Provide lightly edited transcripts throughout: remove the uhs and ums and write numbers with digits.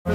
我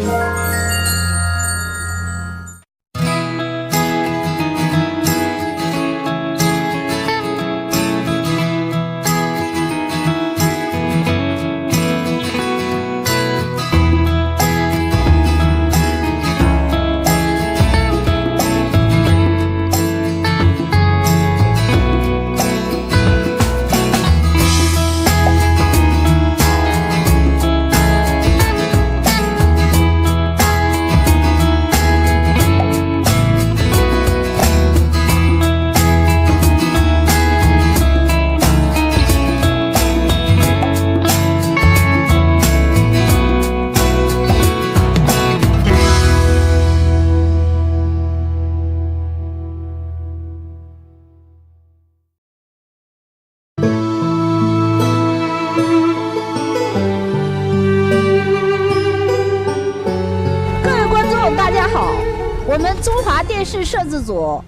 们中华电视摄制组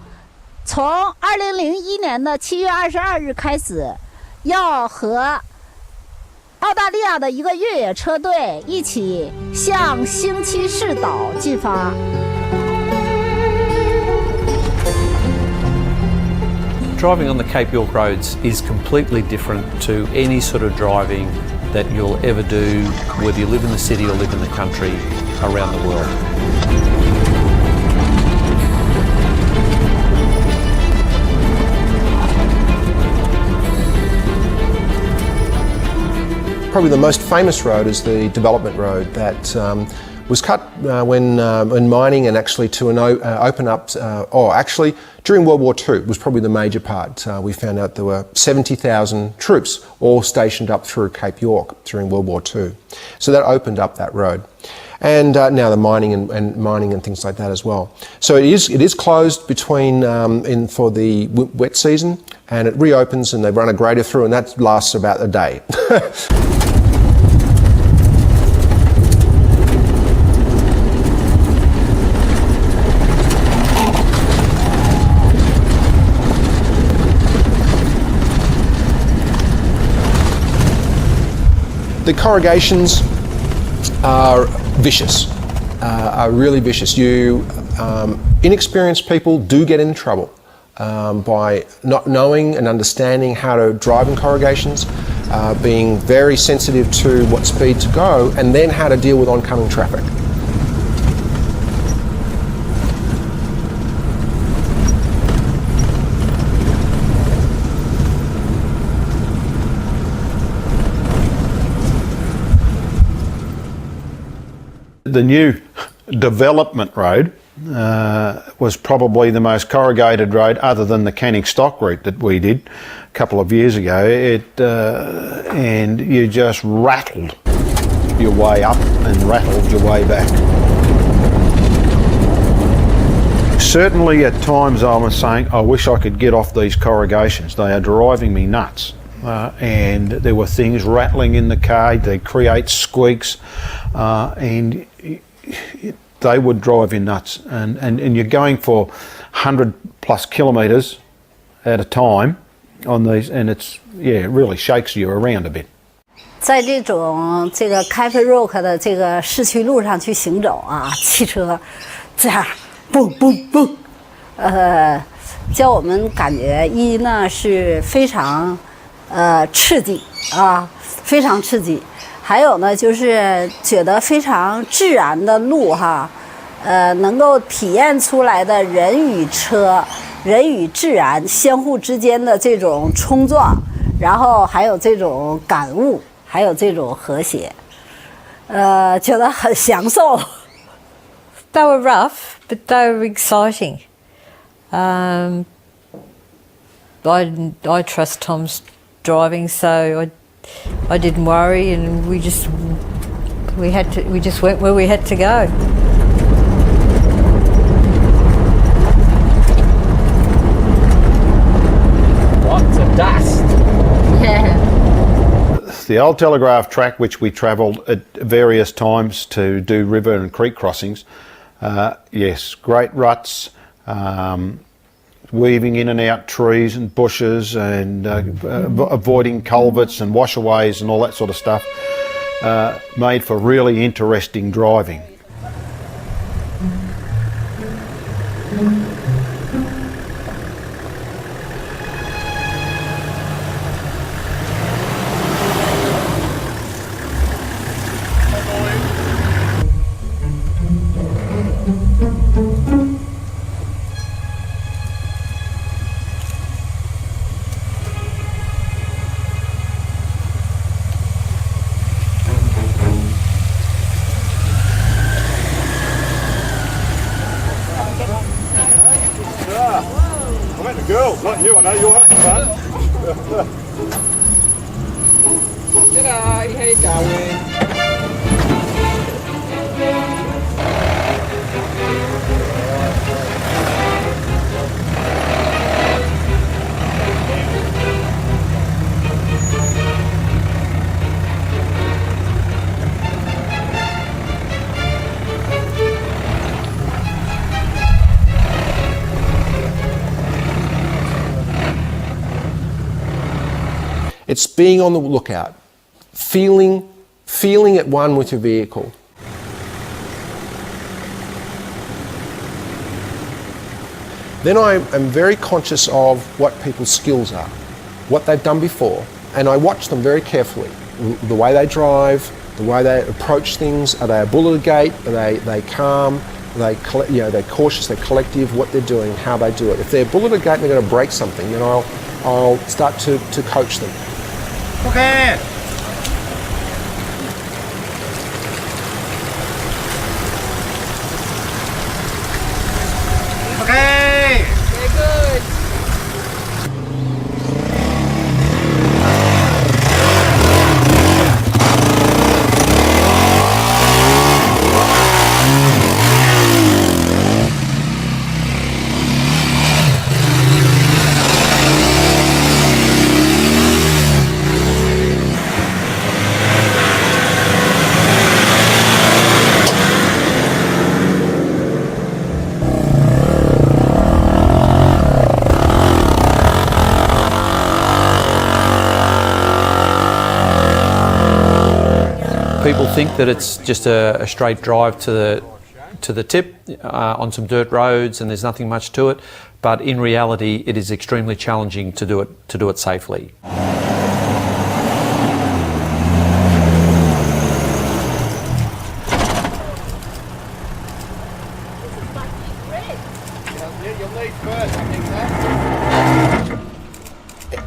从2001年的7月22日开始，要和澳大利亚的一个越野车队一起向星期四岛进发。Driving on the Cape York roads is completely different to any sort of driving that you'll ever do, whether you live in the city or live in the country around the world. Probably the most famous road is the development road that was cut when mining and actually to open up, actually during World War II was probably the major part. We found out there were 70,000 troops all stationed up through Cape York during World War II. So that opened up that road. And now the mining and things like that as well. So it is closed between for the wet season, and it reopens and they run a grader through, and that lasts about a day. The corrugations are vicious, are really vicious. Inexperienced people do get in trouble by not knowing and understanding how to drive in corrugations, being very sensitive to what speed to go, and then how to deal with oncoming traffic. The new development road was probably the most corrugated road other than the Canning Stock route that we did a couple of years ago. And you just rattled your way up and rattled your way back. Certainly at times I was saying, I wish I could get off these corrugations. They are driving me nuts. And there were things rattling in the car, they create squeaks, and they would drive you nuts. And you're going for 100 plus kilometres at a time on these, and it really shakes you around a bit. 在这个开菲 Rock 的这个市区路上去行走啊，汽车这样嘣嘣嘣，叫我们感觉一呢是非常刺激啊，非常刺激。还有呢，就是觉得非常自然的路哈，能够体验出来的人与车、人与自然相互之间的这种冲撞，然后还有这种感悟，还有这种和谐，觉得很享受。They were rough, but they were exciting. I trust Tom's driving, so I didn't worry, and we just went where we had to go. Lots of dust. Yeah. The old telegraph track, which we travelled at various times to do river and creek crossings, yes, great ruts, weaving in and out trees and bushes and avoiding culverts and washaways and all that sort of stuff, made for really interesting driving. I meant the girls, not you. I know you're having fun. G'day, how you going? It's being on the lookout, feeling at one with your vehicle. Then I am very conscious of what people's skills are, what they've done before, and I watch them very carefully. The way they drive, the way they approach things. Are they a bull at the gate? Are they calm? Are they're cautious, they're collective, what they're doing, how they do it. If they're a bull at the gate and they're going to break something, then I'll start to coach them. Okay. Okay. Very good. People think that it's just a straight drive to the tip on some dirt roads and there's nothing much to it, but in reality it is extremely challenging to do it safely.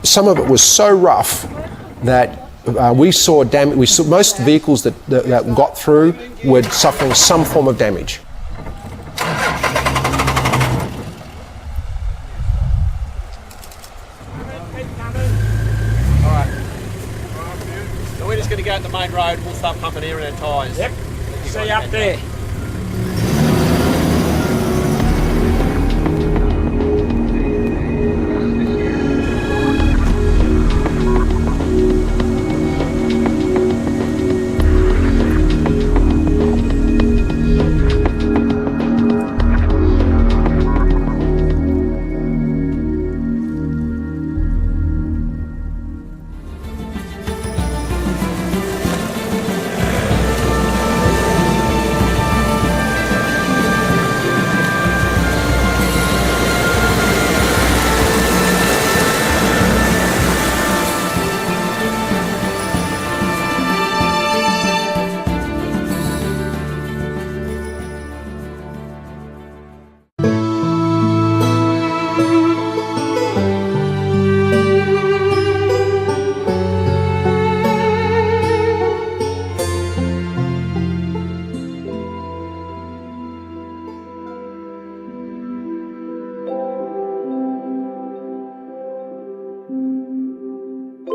Some of it was so rough that we saw damage. Most vehicles that got through were suffering some form of damage. Alright. So we're just going to go out the main road, we'll start pumping air in our tyres. Yep. See you up there.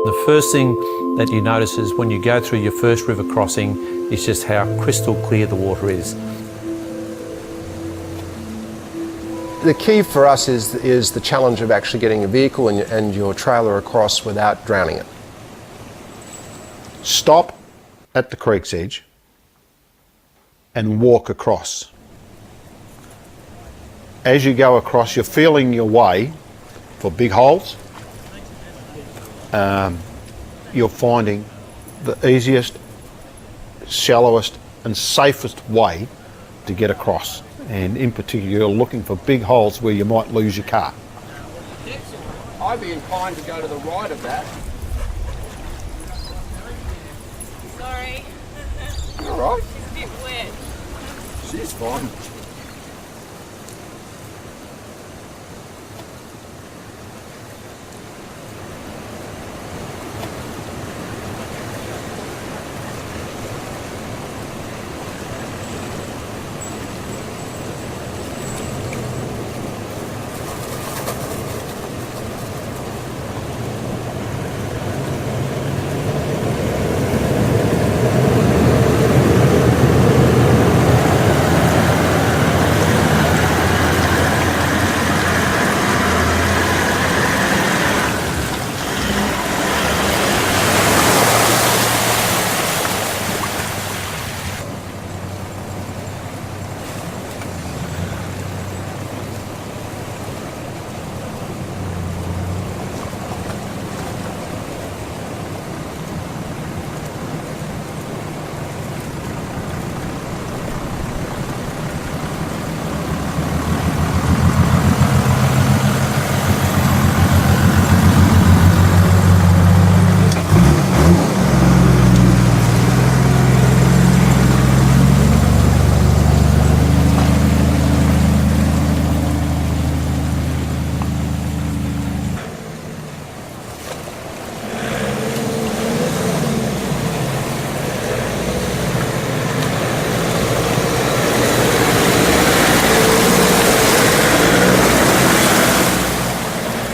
The first thing that you notice is when you go through your first river crossing is just how crystal clear the water is. The key for us is the challenge of actually getting a vehicle and your trailer across without drowning it. Stop at the creek's edge and walk across. As you go across, you're feeling your way for big holes. You're finding the easiest, shallowest and safest way to get across. and in particular you're looking for big holes where you might lose your car. I'd be inclined to go to the right of that. Sorry. All right. It's a bit wet. She's fine.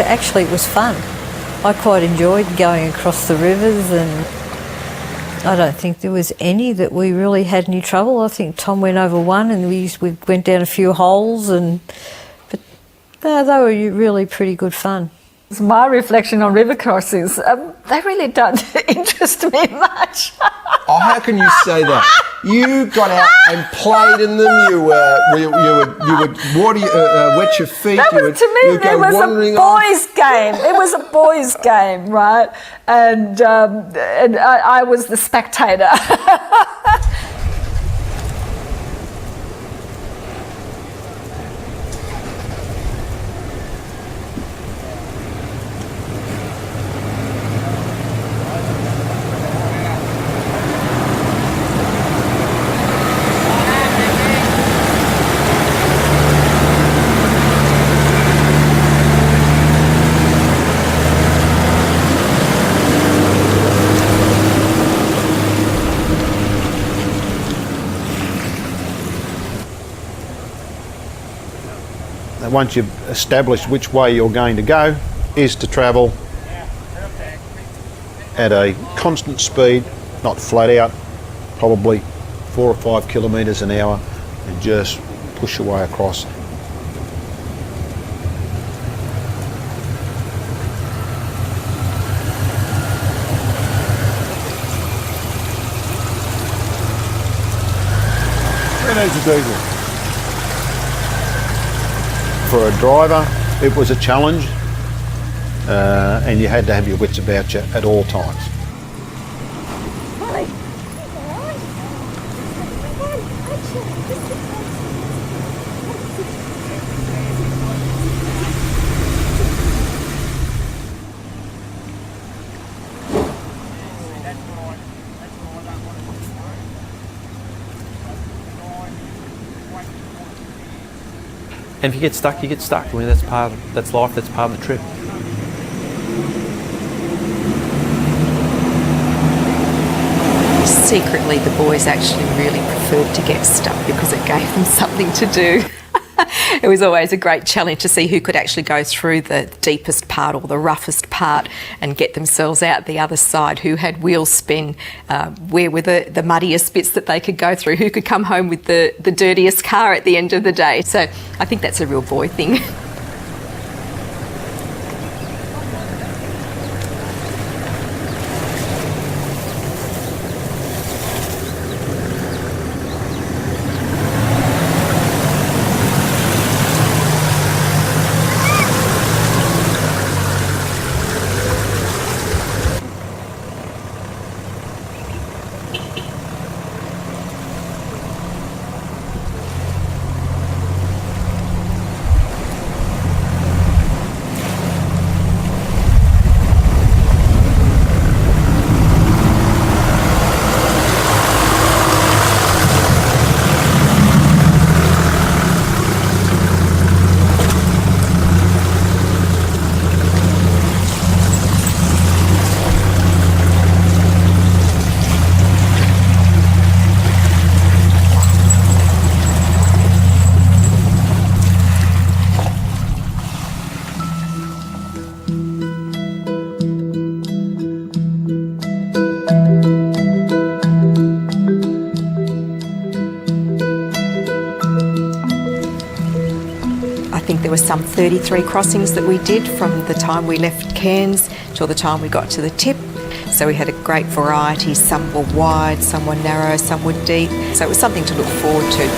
Actually, it was fun. I quite enjoyed going across the rivers, and I don't think there was any that we really had any trouble. I think Tom went over one, and we went down a few holes, but they were really pretty good fun. My reflection on river crossings, they really don't interest me much. Oh, how can you say that? You got out and played in them. You would wet your feet. That was, to me, it was a boys' game. It was a boys' game, right? And I was the spectator. Once you've established which way you're going to go, is to travel at a constant speed, not flat out, probably 4 or 5 kilometres an hour, and just push your way across. Needs a diesel. For a driver, it was a challenge, and you had to have your wits about you at all times. And if you get stuck, you get stuck. I mean, that's life, that's part of the trip. Secretly, the boys actually really preferred to get stuck because it gave them something to do. It was always a great challenge to see who could actually go through the deepest part or the roughest part and get themselves out the other side, who had wheel spin, where were the muddiest bits that they could go through, who could come home with the dirtiest car at the end of the day. So I think that's a real boy thing. think there were some 33 crossings that we did from the time we left Cairns till the time we got to the tip. So we had a great variety. Some were wide, some were narrow, some were deep. So it was something to look forward to.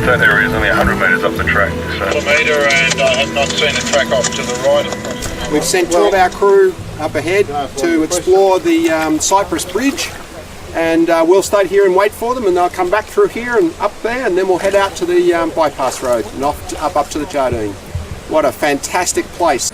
That area is only 100 metres up the track. So. Kilometre, and I have not seen a track off to the right. We've sent 2 of our crew up ahead to explore the Cypress Bridge, and we'll stay here and wait for them, and they'll come back through here and up there, and then we'll head out to the bypass road and up to the Jardine. What a fantastic place.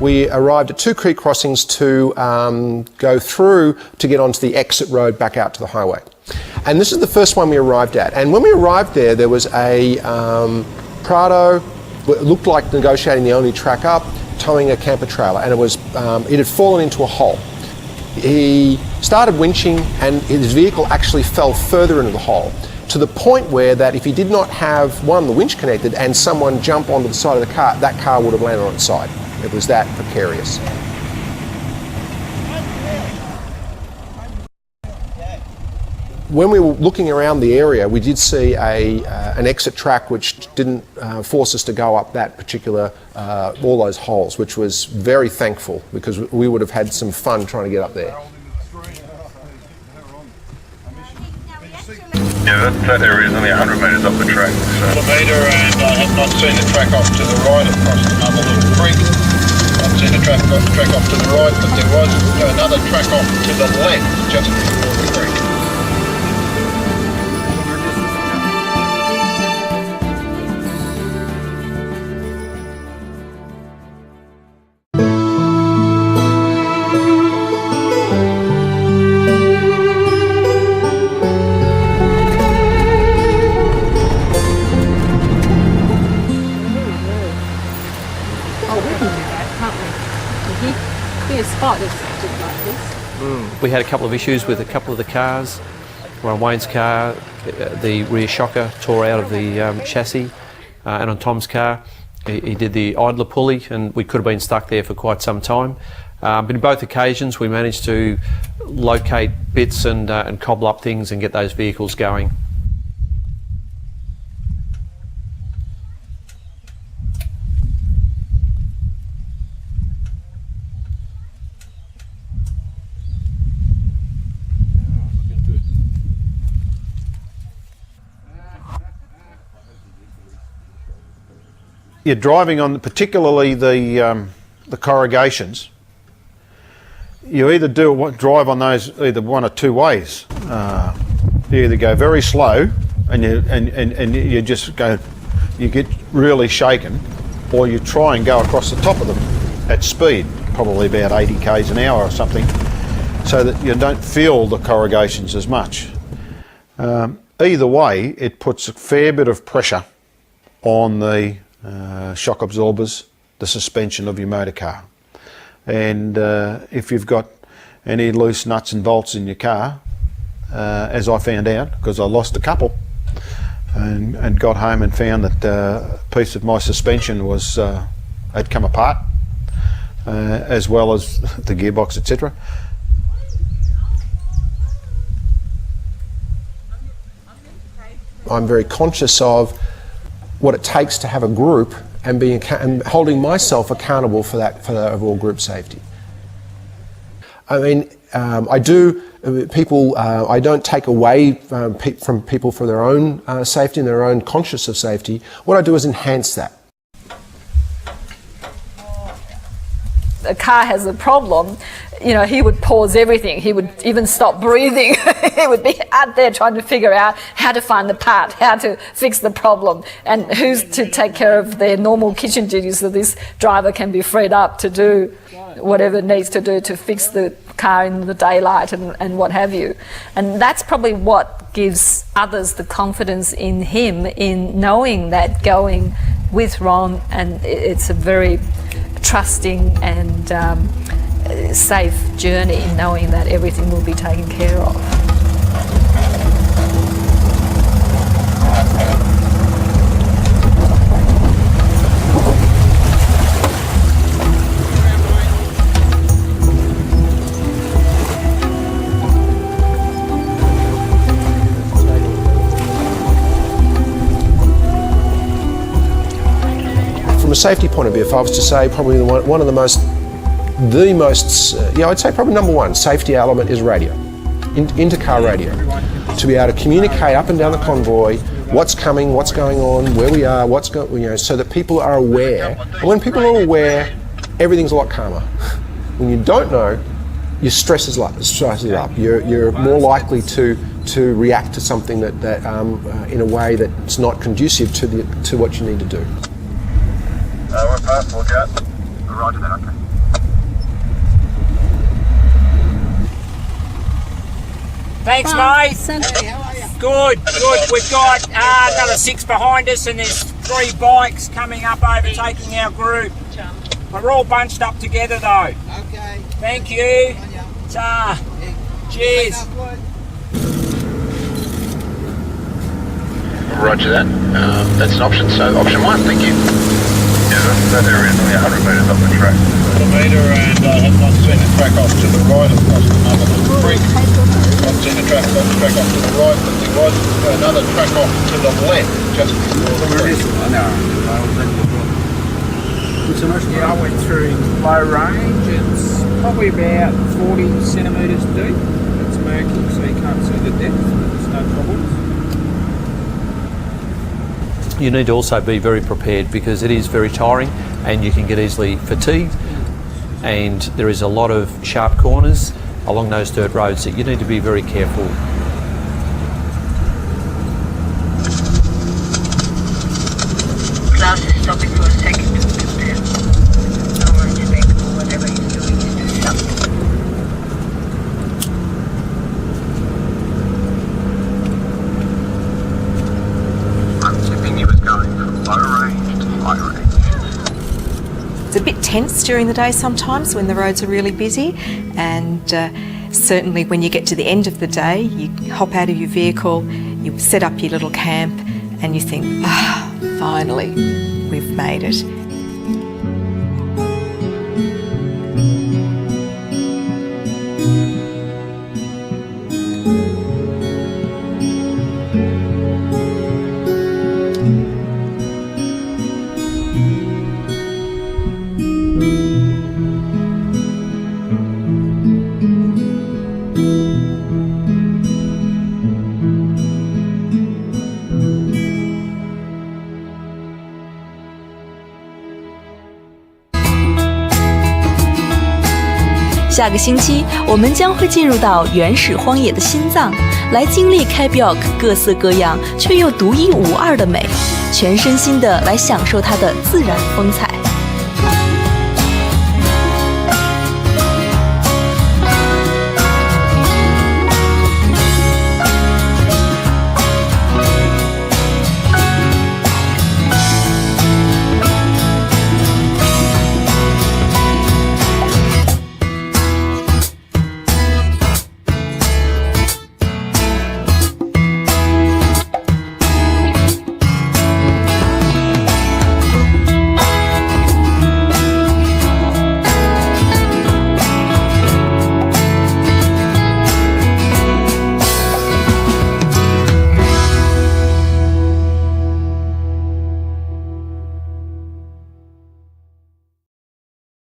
We arrived at 2 creek crossings to go through to get onto the exit road back out to the highway. And this is the first one we arrived at. And when we arrived there was a Prado, it looked like negotiating the only track up, towing a camper trailer, and it had fallen into a hole. He started winching and his vehicle actually fell further into the hole, to the point where that if he did not have, the winch connected and someone jump onto the side of the car, that car would have landed on its side. It was that precarious. When we were looking around the area, we did see an exit track which didn't force us to go up that particular, all those holes, which was very thankful, because we would have had some fun trying to get up there. Yeah, that area is only 100 metres up the track. So. Kilometre, and I have not seen a track off to the right across another little creek. I've seen a track off to the right, but there was another track off to the left just before the creek. We had a couple of issues with a couple of the cars. On Wayne's car, the rear shocker tore out of the chassis, and on Tom's car, he did the idler pulley, and we could have been stuck there for quite some time. But in both occasions, we managed to locate bits and cobble up things and get those vehicles going. You're driving on, particularly the corrugations. You either drive on those either one or two ways. You either go very slow and you just go, you get really shaken, or you try and go across the top of them at speed, probably about 80 k's an hour or something, so that you don't feel the corrugations as much. Either way, it puts a fair bit of pressure on the shock absorbers, the suspension of your motor car. And if you've got any loose nuts and bolts in your car, as I found out, because I lost a couple, and got home and found that a piece of my suspension was had come apart, as well as the gearbox, etc. I'm very conscious of what it takes to have a group and holding myself accountable for that overall group safety. I mean, I don't take away from people for their own safety and their own conscious of safety. What I do is enhance that. A car has a problem, he would pause everything. He would even stop breathing. He would be out there trying to figure out how to find the part, how to fix the problem, and who's to take care of their normal kitchen duties so this driver can be freed up to do whatever it needs to do to fix the car in the daylight and what have you. And that's probably what gives others the confidence in him, in knowing that going with Ron, and it's a very trusting and safe journey, knowing that everything will be taken care of. From a safety point of view, if I was to say probably one of the most, I'd say probably number one safety element is radio, inter-car radio. To be able to communicate up and down the convoy what's coming, what's going on, where we are, so that people are aware. And when people are aware, everything's a lot calmer. When you don't know, your stress is up. You're more likely to react to something that in a way that's not conducive to what you need to do. We're past, look out. Roger that, okay. Thanks, mate. Hey, how are you? Good. We've got another 6 behind us, and there's 3 bikes coming up overtaking our group. We're all bunched up together, though. Okay. Thank you. Ta. Cheers. Roger that. That's an option, so option 1, thank you. Yeah, that area is only 100 metres up the track. A metre, and I have not seen a track off to the right across the Mother Creek. Not seen a track off to the right, but there was another track off to the left just before the creek. Yeah, I went through low range. It's probably about 40 centimetres deep. It's murky, so you can't see the depth, but there's no problems. You need to also be very prepared because it is very tiring and you can get easily fatigued, and there is a lot of sharp corners along those dirt roads that you need to be very careful. Klaus is stopping for a second to compare. Orange back or whatever he's doing is doing something. I'm tipping he was going from low range to high range. It's a bit tense during the day sometimes when the roads are really busy, and certainly when you get to the end of the day, you hop out of your vehicle, you set up your little camp, and you think, finally, we've made it.下个星期，我们将会进入到原始荒野的心脏，来经历开比奥克各色各样却又独一无二的美，全身心的来享受它的自然风采。